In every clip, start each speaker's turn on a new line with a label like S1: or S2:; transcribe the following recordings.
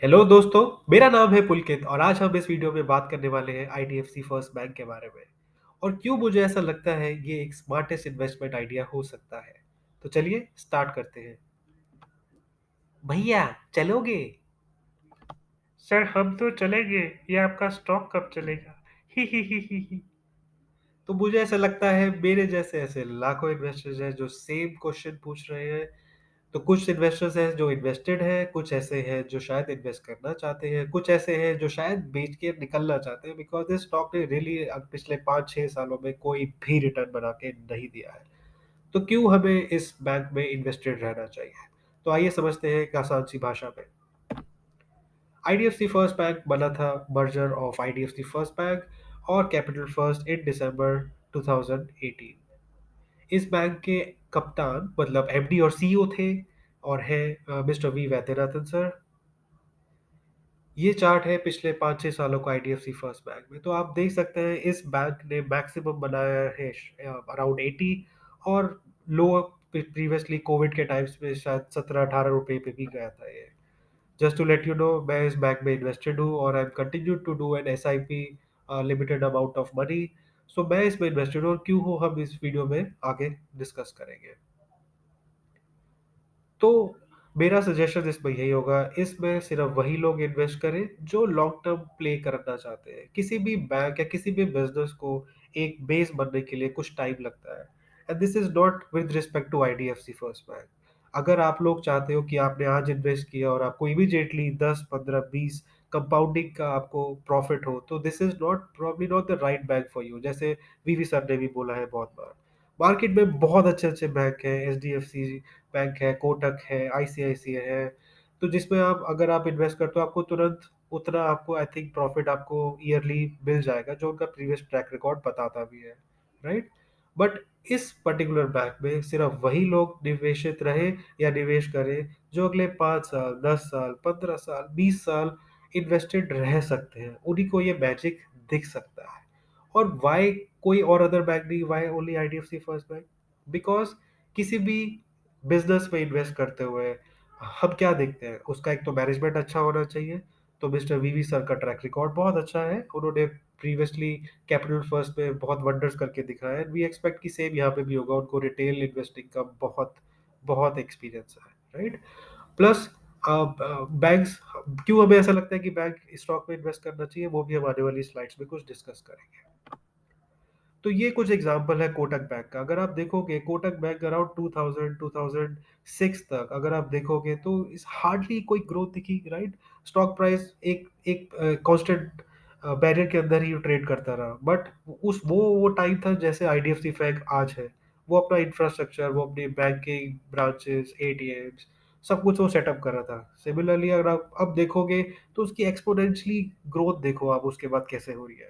S1: Hello दोस्तों। मेरा नाम है पुलकित और आज हम इस वीडियो में बात करने वाले हैं आईडीएफसी फर्स्ट बैंक के बारे में और क्यों मुझे ऐसा लगता है ये एक स्मार्टेस्ट इन्वेस्टमेंट आइडिया हो सकता है। तो चलिए स्टार्ट करते हैं। भैया, चलोगे?
S2: सर हम तो चलेंगे। ये आपका स्टॉक कब चलेगा? ही ही ही ही ही।
S1: तो मुझे ऐसा लगता है मेरे जैसे ऐसे लाखों इन्वेस्टर्स हैं जो सेम क्वेश्चन पूछ रहे हैं। तो कुछ इन्वेस्टर्स हैं जो इन्वेस्टेड हैं, कुछ ऐसे हैं जो शायद इन्वेस्ट करना चाहते हैं, कुछ ऐसे हैं जो शायद बेच के निकलना चाहते हैं बिकॉज इस स्टॉक ने रियली पिछले 5-6 सालों में कोई भी रिटर्न बना के नहीं दिया है। तो क्यों हमें इस बैंक में इन्वेस्टेड रहना चाहिए? तो आइए समझते हैं एक आसान सी भाषा में। आईडीएफसी फर्स्ट बैंक बना था merger of IDFC first bank और कैपिटल फर्स्ट इन दिसंबर 2018। इस बैंक के कप्तान मतलब एमडी और सीईओ थे और है मिस्टर वी वैद्यनाथन सर। ये चार्ट है पिछले 5-6 सालों का आईडीएफसी फर्स्ट बैंक में। तो आप देख सकते हैं इस बैंक ने मैक्सिमम बनाया है अराउंड 80 और लो प्रीवियसली कोविड के टाइम्स में शायद 17-18 रुपए पे भी गया था ये। Just to let you know, मैं इस बैंक में इन्वेस्टेड हूँ और I am continue to do an S I P limited amount of money. So मैं इसमें इन्वेस्टेड हूँ और क्यों हो हम इस वीडियो में आगे डिस्कस करेंगे। तो मेरा सजेशन इसमें यही होगा, इसमें सिर्फ वही लोग इन्वेस्ट करें जो लॉन्ग टर्म प्ले करना चाहते हैं। किसी भी बैंक या किसी भी बिजनेस को एक बेस बनने के लिए कुछ टाइम लगता है and this is not with respect to IDFC first bank. अगर आप लोग चाहते हो कि आपने आज इन्वेस्ट किया और आपको इमीडिएटली 10, 15, 20 कंपाउंडिंग का आपको प्रॉफिट हो, तो this is not probably not the right bank for you. जैसे वीवी सर ने भी बोला है बहुत बार, मार्केट में बहुत अच्छे अच्छे बैंक हैं, H D F C bank है, कोटक है, आईसीआईसीआई है। तो जिसमें आप अगर आप इन्वेस्ट करते हो आपको तुरंत उतना आपको आई थिंक प्रॉफिट आपको ईयरली मिल जाएगा जो उनका प्रीवियस ट्रैक रिकॉर्ड बताता भी है, राइट। बट इस पर्टिकुलर बैंक में सिर्फ वही लोग निवेशित रहे या निवेश करें जो अगले 5 साल, 10 साल, 15 साल, 20 साल इन्वेस्टेड रह सकते हैं, उन्हीं को ये मैजिक दिख सकता है। और वाई कोई और अदर बैंक नहीं, why only IDFC first bank? Because किसी भी बिजनेस में इन्वेस्ट करते हुए हम क्या देखते हैं, उसका एक तो मैनेजमेंट अच्छा होना चाहिए। तो मिस्टर वीवी सर का ट्रैक रिकॉर्ड बहुत अच्छा है, उन्होंने प्रीवियसली कैपिटल फर्स्ट में बहुत वंडर्स करके दिखाया है। वी एक्सपेक्ट कि सेम यहाँ पे भी होगा, उनको रिटेल इन्वेस्टिंग का बहुत बहुत एक्सपीरियंस है, राइट। प्लस बैंक्स, क्यों हमें ऐसा लगता है कि बैंक स्टॉक में इन्वेस्ट करना चाहिए, वो भी हम आने वाली स्लाइड्स में कुछ डिस्कस करेंगे। तो ये कुछ एग्जांपल है कोटक बैंक का। अगर आप देखोगे कोटक बैंक अराउंड 2000 2006 तक अगर आप देखोगे तो इस हार्डली कोई ग्रोथ दिखी, राइट। स्टॉक प्राइस एक एक कांस्टेंट बैरियर के अंदर ही ट्रेड करता रहा। बट उस वो टाइम था जैसे आईडीएफसी बैंक आज है। वो अपना इंफ्रास्ट्रक्चर, वो अपनी बैंकिंग ब्रांचेस, एटीएम्स, सब कुछ वो सेटअप कर रहा था। सिमिलरली अगर आप अब देखोगे तो उसकी एक्सपोनेंशियली ग्रोथ देखो आप उसके बाद कैसे हो रही है।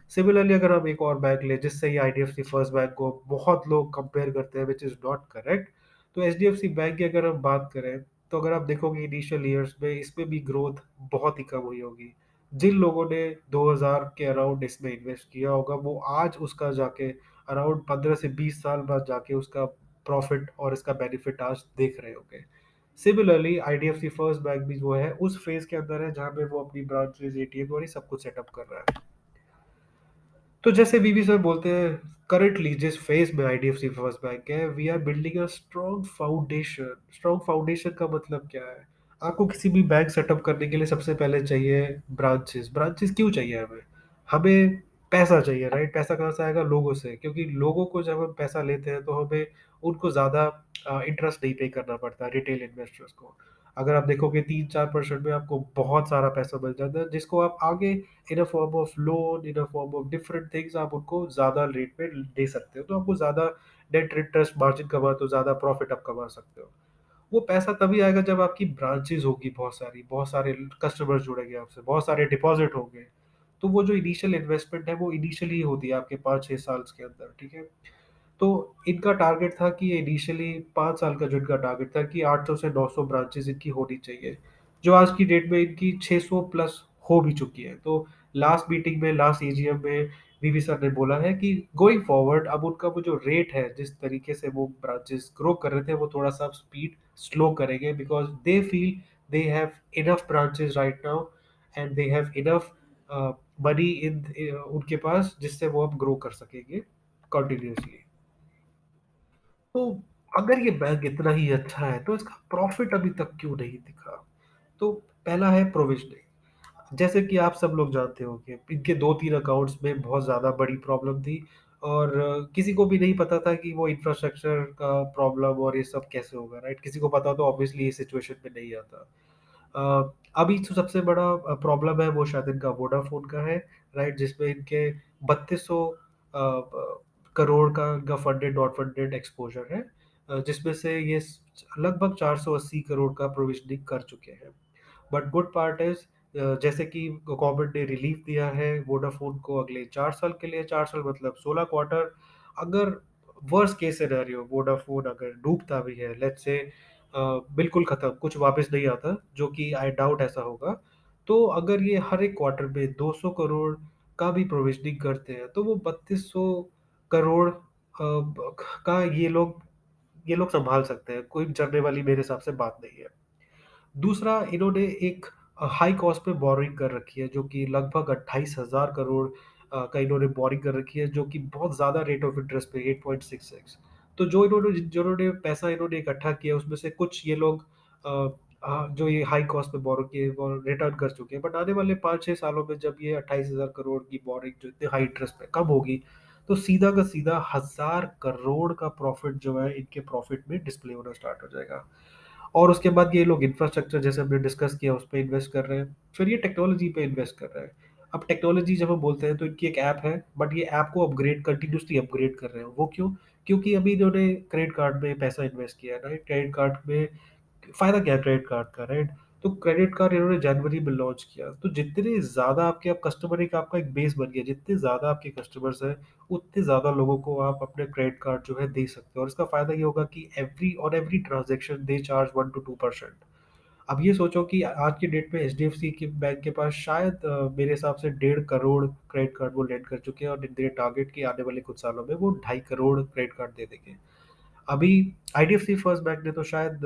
S1: सिमिलरली अगर हम एक और बैंक ले जिससे ही आईडीएफसी फर्स्ट बैंक को बहुत लोग कंपेयर करते हैं, विच इज नॉट करेक्ट। तो एचडीएफसी बैंक की अगर हम बात करें तो अगर आप देखोगे इनिशियल ईयर्स में इसमें भी ग्रोथ बहुत ही कम हुई होगी। जिन लोगों ने 2000 के अराउंड इसमें इन्वेस्ट किया होगा वो आज उसका जाके अराउंड 15 से 20 साल बाद जाके उसका प्रॉफिट और इसका बेनिफिट आज देख रहे होंगे। सिमिलरली आईडीएफसी फर्स्ट बैंक भी जो है उस फेज के अंदर है जहां पे वो अपनी ब्रांचेस, एटीएम और ये सब कुछ सेटअप कर रहा है। तो जैसे बीबी सर बोलते हैं, करंटली जिस फेज में आईडीएफसी फर्स्ट बैंक है, we are building a strong foundation. Strong foundation का मतलब क्या है? आपको किसी भी बैंक सेटअप करने के लिए सबसे पहले चाहिए ब्रांचेस। ब्रांचेस क्यों चाहिए हमें? हमें पैसा चाहिए, राइट। पैसा कहाँ से आएगा? लोगों से, क्योंकि लोगों को जब हम पैसा लेते हैं तो हमें उनको ज़्यादा इंटरेस्ट नहीं पे करना पड़ता रिटेल इन्वेस्टर्स को। अगर आप देखोगे 3-4% में आपको बहुत सारा पैसा मिल जाता है जिसको आप आगे in a form of loan, in a form of different things आप उनको ज़्यादा रेट पे दे सकते हो। तो आपको ज़्यादा नेट इंटरेस्ट मार्जिन कमाते हो, ज़्यादा प्रॉफिट आप कमा सकते हो। वो पैसा तभी आएगा जब आपकी ब्रांचेस होगी बहुत सारी, बहुत सारे कस्टमर्स जुड़ेंगे आपसे, बहुत सारे डिपॉजिट होंगे। तो वो जो इनिशियल इन्वेस्टमेंट है वो इनिशियली होती है आपके 5-6 साल के अंदर, ठीक है। तो इनका टारगेट था कि इनिशियली 5 साल का जो इनका टारगेट था कि 800 से 900 ब्रांचेस इनकी होनी चाहिए, जो आज की डेट में इनकी 600 प्लस हो भी चुकी है। तो लास्ट मीटिंग में, लास्ट एजीएम में वीवी सर ने बोला है कि गोइंग फॉरवर्ड अब उनका वो जो रेट है, जिस तरीके से वो ब्रांचेस ग्रो कर रहे थे, वो थोड़ा सा स्पीड स्लो करेंगे because they feel they have enough branches right now and they have enough money in उनके पास जिससे वो अब ग्रो कर सकेंगे कंटिन्यूअसली। तो अगर ये बैंक इतना ही अच्छा है तो इसका प्रॉफिट अभी तक क्यों नहीं दिखा? तो पहला है प्रोविजनिंग। जैसे कि आप सब लोग जानते होंगे, इनके 2-3 अकाउंट्स में बहुत ज़्यादा बड़ी प्रॉब्लम थी और किसी को भी नहीं पता था कि वो इंफ्रास्ट्रक्चर का प्रॉब्लम और ये सब कैसे होगा, राइट? किसी को पता तो ऑब्वियसली ये सिचुएशन में नहीं आता। अभी जो सबसे बड़ा प्रॉब्लम है वो शायद इनका वोडाफ़ोन का है, राइट? जिसमें इनके 3200 करोड़ का इनका फंडेड नॉट फंडेड एक्सपोज़र है, जिसमें से ये लगभग 480 करोड़ का प्रोविज़निंग कर चुके हैं। बट गुड पार्ट इज़ जैसे कि गवर्नमेंट ने रिलीफ दिया है वोडाफ़ोन को अगले 4 साल के लिए, 4 साल मतलब 16 क्वार्टर। अगर वर्स्ट केस सिनेरियो वोडाफ़ोन अगर डूबता भी है, लेट्स से बिल्कुल खत्म, कुछ वापस नहीं आता, जो कि आई डाउट ऐसा होगा। तो अगर ये हर एक क्वार्टर में 200 करोड़ का भी प्रोविज़निंग करते हैं, तो वो 3200 करोड़ का ये लोग सँभाल सकते हैं। कोई डरने वाली मेरे हिसाब से बात नहीं है। दूसरा, इन्होंने एक हाई कॉस्ट पे बोरोइंग कर रखी है, जो कि लगभग 28,000 करोड़ का इन्होंने बोरिंग कर रखी है, जो कि बहुत ज़्यादा रेट ऑफ इंटरेस्ट पे 8.66। तो जो इन्होंने पैसा इन्होंने इकट्ठा किया, उसमें से कुछ ये लोग जो ये हाई कॉस्ट पे बोरो किए, वो रिटर्न कर चुके हैं। बट आने वाले 5-6 सालों में जब ये 28,000 करोड़ की बोरिंग जो इतने हाई इंटरेस्ट पे कम होगी, तो सीधा का सीधा 1,000 करोड़ का प्रॉफ़िट जो है, इनके प्रॉफ़िट में डिस्प्ले होना स्टार्ट हो जाएगा। और उसके बाद ये लोग इंफ्रास्ट्रक्चर जैसे हमने डिस्कस किया उस पे इन्वेस्ट कर रहे हैं। फिर ये टेक्नोलॉजी पे इन्वेस्ट कर रहे हैं। अब टेक्नोलॉजी जब हम बोलते हैं तो इनकी एक ऐप है, बट ये ऐप को कंटिन्यूअसली अपग्रेड कर रहे हैं। वो क्यों? क्योंकि अभी इन्होंने क्रेडिट कार्ड में पैसा इन्वेस्ट किया है, राइट? क्रेडिट कार्ड में फ़ायदा क्या है क्रेडिट कार्ड का, राइट? तो क्रेडिट कार्ड इन्होंने जनवरी में लॉन्च किया, तो जितने ज़्यादा आपके आप कस्टमर एक आपका एक बेस बन गया, जितने ज़्यादा आपके कस्टमर्स हैं, उतने ज़्यादा लोगों को आप अपने क्रेडिट कार्ड जो है दे सकते हो और इसका फ़ायदा ये होगा कि every transaction they charge 1 to 2%। अब ये सोचो कि आज की डेट में एचडीएफसी के बैंक के पास शायद मेरे हिसाब से 1.5 करोड़ क्रेडिट कार्ड वो लेंड कर चुके हैं और दे टारगेट कि आने वाले कुछ सालों में वो 2.5 करोड़ क्रेडिट कार्ड दे देंगे। अभी आईडीएफसी फर्स्ट बैंक ने तो शायद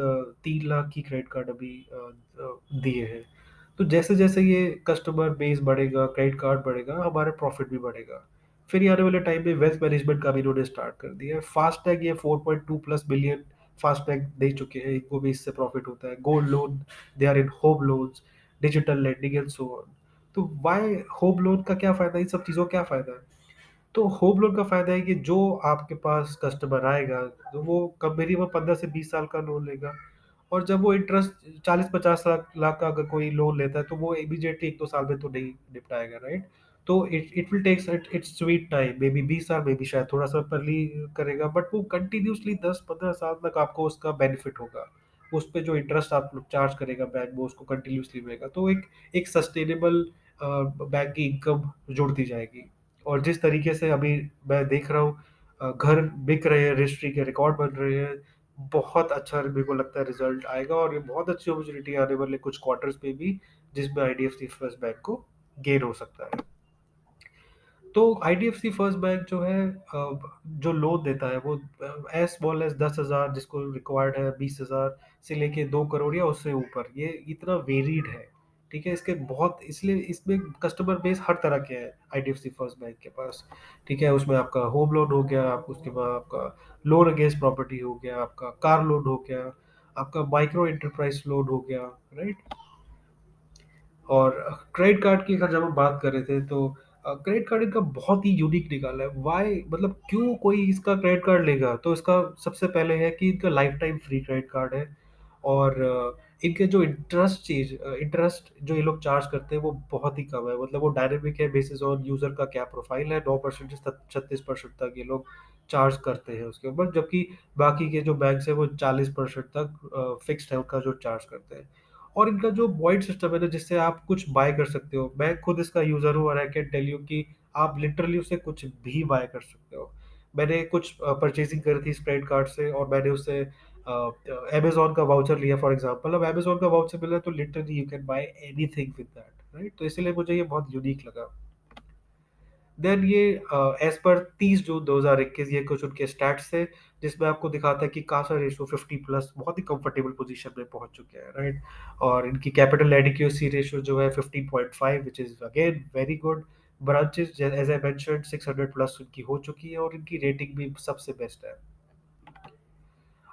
S1: 3 लाख की क्रेडिट कार्ड अभी दिए हैं। तो जैसे-जैसे ये कस्टमर बेस बढ़ेगा, क्रेडिट कार्ड बढ़ेगा, हमारा प्रॉफ़िट भी बढ़ेगा। फिर ये आने वाले टाइम में वेल्थ मैनेजमेंट का भी इन्होंने स्टार्ट कर दिया है। फास्टैग ये 4.2 प्लस बिलियन फास्टैग दे चुके हैं, इनको भी इससे प्रॉफ़िट होता है। Gold loan, they are in home loans, digital lending and so on. तो व्हाई होम लोन का क्या फ़ायदा है? इन सब चीज़ों का क्या फ़ायदा है? तो होम लोन का फ़ायदा है कि जो आपके पास कस्टमर आएगा, तो वो कम मिनिमम 15 से 20 साल का लोन लेगा और जब वो इंटरेस्ट 40-50 लाख लाख का अगर कोई लोन लेता है, तो वो इमीडिएटली 1-2 साल में तो नहीं निपटाएगा, राइट? तो it it will takes its sweet time, may be 20 साल, मे बी शायद थोड़ा-सा अर्ली करेगा, बट वो कंटिन्यूअसली 10-15 साल तक आपको उसका बेनिफिट होगा। उस पे जो इंटरेस्ट आप लोग चार्ज करेगा बैंक, वो उसको कंटिन्यूअसली मिलेगा। तो एक एक सस्टेनेबल बैंक की इनकम जुड़ती जाएगी। और जिस तरीके से अभी मैं देख रहा हूँ घर बिक रहे हैं, रजिस्ट्री के रिकॉर्ड बन रहे हैं, बहुत अच्छा मेरे को लगता है रिजल्ट आएगा और ये बहुत अच्छी अपॉर्चुनिटी आने वाले कुछ क्वार्टर्स में भी, जिसमें आईडीएफसी फर्स्ट बैंक को गेन हो सकता है। तो आईडीएफसी फर्स्ट बैंक जो है जो लोन देता है वो एज स्मॉल एज 10,000 जिसको रिक्वायर्ड है, 20,000 से लेके 2 करोड़ या उससे ऊपर, ये इतना वेरिड है। ठीक है, इसके बहुत इसलिए इसमें कस्टमर बेस हर तरह के हैं आईडीएफसी फर्स्ट बैंक के पास। ठीक है, उसमें आपका होम लोन हो गया, आप उसके बाद आपका लोन अगेंस्ट प्रॉपर्टी हो गया, आपका कार लोन हो गया, आपका माइक्रो एंटरप्राइज लोन हो गया, राइट? और क्रेडिट कार्ड की अगर जब हम बात कर रहे थे तो क्रेडिट कार्ड इनका बहुत ही यूनिक निकाला है। व्हाई, मतलब क्यों कोई इसका क्रेडिट कार्ड लेगा? तो इसका सबसे पहले है कि इनका life time free credit card है और इनके जो इंटरेस्ट जो ये लोग चार्ज करते हैं वो बहुत ही कम है। मतलब वो डायनामिक है, बेसिस ऑन यूज़र का क्या प्रोफाइल है, 9% से 36% तक ये लोग चार्ज करते हैं उसके ऊपर, जबकि बाकी के जो बैंक्स हैं वो 40% तक फिक्स्ड है उनका जो चार्ज करते हैं। और इनका जो पॉइंट सिस्टम है ना, जिससे आप कुछ बाय कर सकते हो, मैं खुद इसका यूज़र हूँ और आई कैन टेल यू कि आप लिटरली उससे कुछ भी बाय कर सकते हो। मैंने कुछ परचेज़िंग करी थी इस क्रेडिट कार्ड से और मैंने उससे अमेज़न का वाउचर लिया फॉर एग्ज़ाम्पल। अब अमेज़न का वाउचर मिला है तो literally you can buy anything with that, right? तो इसीलिए मुझे ये बहुत यूनिक लगा। देन ये एज़ पर 30 जून 2021 ये कुछ उनके स्टैट्स थे, जिसमें आपको दिखाता है कि कासा रेशो 50 प्लस बहुत ही कंफर्टेबल पोजीशन में पहुंच चुके हैं, राइट। और इनकी कैपिटल एडिक्वेसी रेशो जो है 15.5, which is again very good. Branches as I mention 600 plus उनकी हो चुकी है और इनकी रेटिंग भी सबसे बेस्ट है।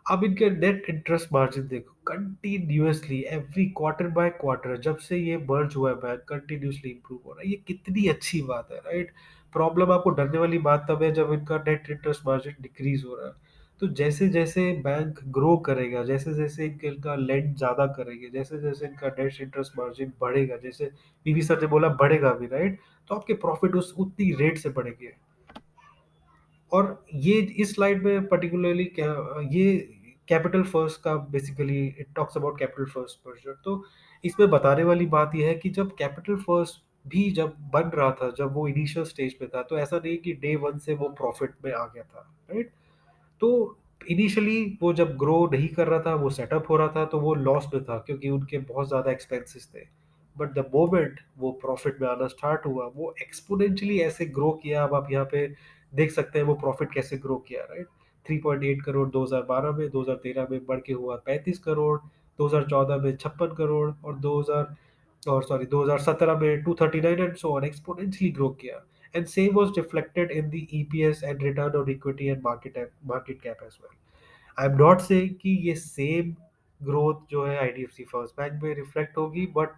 S1: अब इनके नेट इंटरेस्ट मार्जिन देखो, continuously every quarter by quarter जब से ये मर्ज हुआ है बैंक कंटिन्यूअसली इंप्रूव हो रहा है। ये कितनी अच्छी बात है, राइट। प्रॉब्लम आपको डरने वाली बात तब है जब इनका नेट इंटरेस्ट मार्जिन डिक्रीज हो रहा है। तो जैसे जैसे बैंक ग्रो करेगा, जैसे जैसे इनका लेंड ज्यादा करेंगे, जैसे जैसे इनका नेट इंटरेस्ट मार्जिन बढ़ेगा, जैसे पीवी सर ने बोला बढ़ेगा भी, राइट। तो आपके प्रॉफिट उस उतनी रेट से बढ़ेंगे। और ये इस स्लाइड में पर्टिकुलरली क्या, ये कैपिटल फर्स्ट का basically it talks about capital first merger. तो इसमें बताने वाली बात यह है कि जब कैपिटल फर्स्ट भी जब बन रहा था, जब वो इनिशियल स्टेज पे था, तो ऐसा नहीं कि डे वन से वो प्रॉफिट में आ गया था, राइट। तो इनिशियली वो जब ग्रो नहीं कर रहा था, वो सेटअप हो रहा था, तो वो लॉस में था क्योंकि उनके बहुत ज़्यादा एक्सपेंसेस थे। बट द मोमेंट वो प्रॉफिट में आना स्टार्ट हुआ, वो एक्सपोनेंशियली ऐसे ग्रो किया। अब आप यहाँ पे देख सकते हैं वो प्रॉफिट कैसे ग्रो किया, राइट। 3.8 करोड़ 2012 में, 2013 में बढ़ के हुआ 35 करोड़, 2014 में 56 करोड़, और 2000 और सॉरी 2017 में 239, and so on exponentially grow किया। And same was reflected in the EPS and return on equity and market cap as well. I am not saying कि ये सेम ग्रोथ जो है आईडीएफसी फर्स्ट बैंक में reflect होगी, but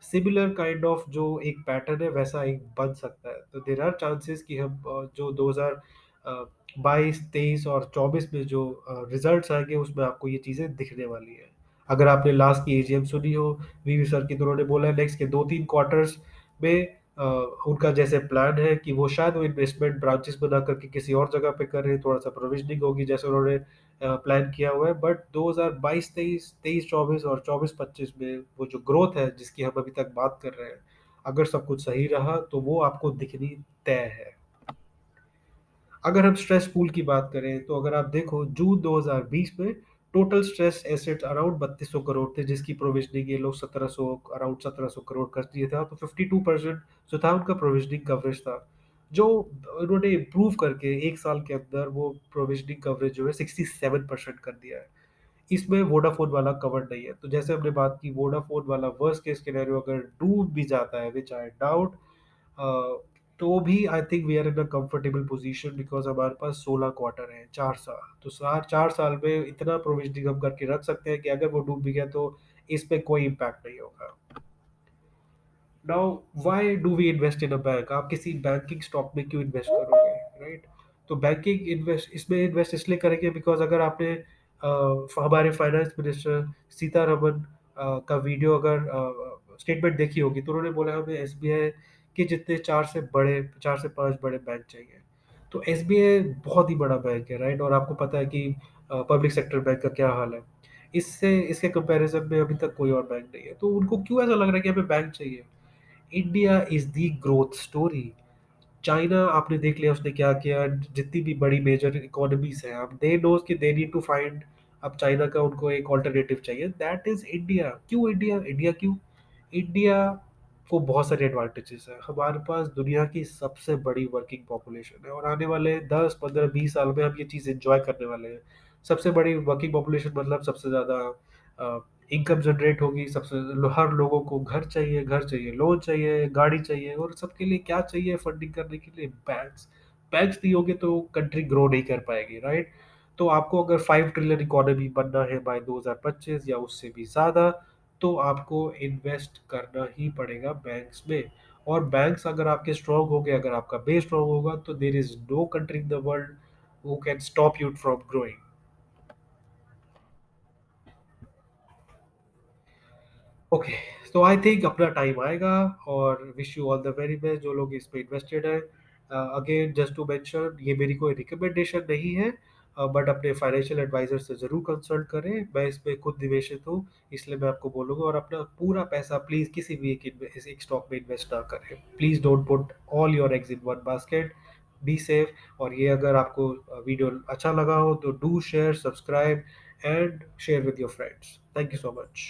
S1: similar kind of जो एक pattern है वैसा एक बन सकता है। तो देर आर चांसेस कि हम जो 2022 23 और 24 में जो रिजल्ट्स आएंगे उसमें आपको ये चीज़ें दिखने वाली है। अगर आपने लास्ट की एजीएम सुनी हो, वीवी सर की, तो उन्होंने बोला है नेक्स्ट के 2-3 क्वार्टर्स में उनका जैसे प्लान है कि वो शायद वो इन्वेस्टमेंट ब्रांचेस बना करके किसी और जगह पे कर रहे हैं, थोड़ा सा प्रोविजनिंग होगी जैसे उन्होंने प्लान किया हुआ है। बट 2022-23, 23-24 और 24-25 में वो जो ग्रोथ है जिसकी हम अभी तक बात कर रहे हैं, अगर सब कुछ सही रहा तो वो आपको दिखनी तय है। अगर हम स्ट्रेस पूल की बात करें, तो अगर आप देखो जून 2020 में total stress assets around 3200 crore थे, जिसकी प्रोविजनिंग ये लोग 1700 अराउंड 1700 करोड़ कर दिए था। तो 52% जो था उनका प्रोविजनिंग कवरेज था, जो उन्होंने इम्प्रूव करके एक साल के अंदर वो प्रोविजनिंग कवरेज जो है 67% कर दिया है। इसमें वोडाफोन वाला कवर नहीं है। तो जैसे हमने बात की, वोडाफोन वाला वर्स्ट केस सिनेरियो अगर डूब भी जाता है, विच आई डाउट, तो भी I think we are in a comfortable position, because हमारे पास 16 क्वार्टर है, 4 साल। तो 4 साल में इतना प्रोविजनिंग हम करके रख सकते हैं कि अगर वो डूब भी गया तो इस पे कोई इम्पैक्ट नहीं होगा। Now why do we invest in a bank? आप किसी बैंकिंग स्टॉक में क्यों इन्वेस्ट करोगे, राइट। तो बैंकिंग इन्वेस्ट इसमें इन्वेस्ट इसलिए करेंगे बिकॉज अगर आपने हमारे फाइनेंस मिनिस्टर सीतारमन का वीडियो अगर स्टेटमेंट देखी होगी, तो उन्होंने बोला हमें एसबीआई के जितने 4 से 5 बड़े बैंक चाहिए। तो एसबीआई बहुत ही बड़ा बैंक है, राइट। और आपको पता है कि पब्लिक सेक्टर बैंक का क्या हाल है। इससे इसके कंपैरिजन में अभी तक कोई और बैंक नहीं है। तो उनको क्यों ऐसा लग रहा है कि हमें बैंक चाहिए? India is the growth story. China आपने देख लिया उसने क्या किया, जितनी भी बड़ी मेजर इकोनॉमीज हैं, अब दे नोज कि दे नीड टू फाइंड, अब चाइना का उनको एक ऑल्टरनेटिव चाहिए, दैट इज इंडिया। क्यों इंडिया? इंडिया क्यों? इंडिया को बहुत सारे एडवांटेजेस है। हमारे पास दुनिया की सबसे बड़ी वर्किंग पॉपुलेशन है, और आने वाले 10 15 20 साल में हम ये चीज़ एंजॉय करने वाले हैं। सबसे बड़ी वर्किंग पॉपुलेशन मतलब सबसे ज़्यादा इनकम जनरेट होगी, सबसे हर लोगों को घर चाहिए, घर चाहिए, लोन चाहिए, गाड़ी चाहिए, और सबके लिए क्या चाहिए फंडिंग करने के लिए? बैंक्स। बैंक्स नहीं होंगे तो कंट्री ग्रो नहीं कर पाएगी, राइट। तो आपको अगर 5 ट्रिलियन इकोनॉमी बनना है बाय 2025 या उससे भी ज़्यादा, तो आपको इन्वेस्ट करना ही पड़ेगा बैंक्स में। और बैंक्स अगर आपके स्ट्रांग हो गए, अगर आपका बेस स्ट्रांग होगा, तो there is no country in the world who can stop you from growing. Okay, तो आई थिंक अपना टाइम आएगा, और wish you all the very best जो लोग इस पे इन्वेस्टेड है। अगेन जस्ट टू मेंशन, ये मेरी कोई रिकमेंडेशन नहीं है, बट अपने फाइनेंशियल एडवाइजर से जरूर कंसल्ट करें। मैं इसमें खुद निवेशित हूँ, इसलिए मैं आपको बोलूंगा। और अपना पूरा पैसा प्लीज किसी भी एक स्टॉक में इन्वेस्ट ना करें। Please don't put all your eggs in one basket. Be safe. और ये अगर आपको वीडियो अच्छा लगा हो तो do share, subscribe and share with your friends. Thank you so much.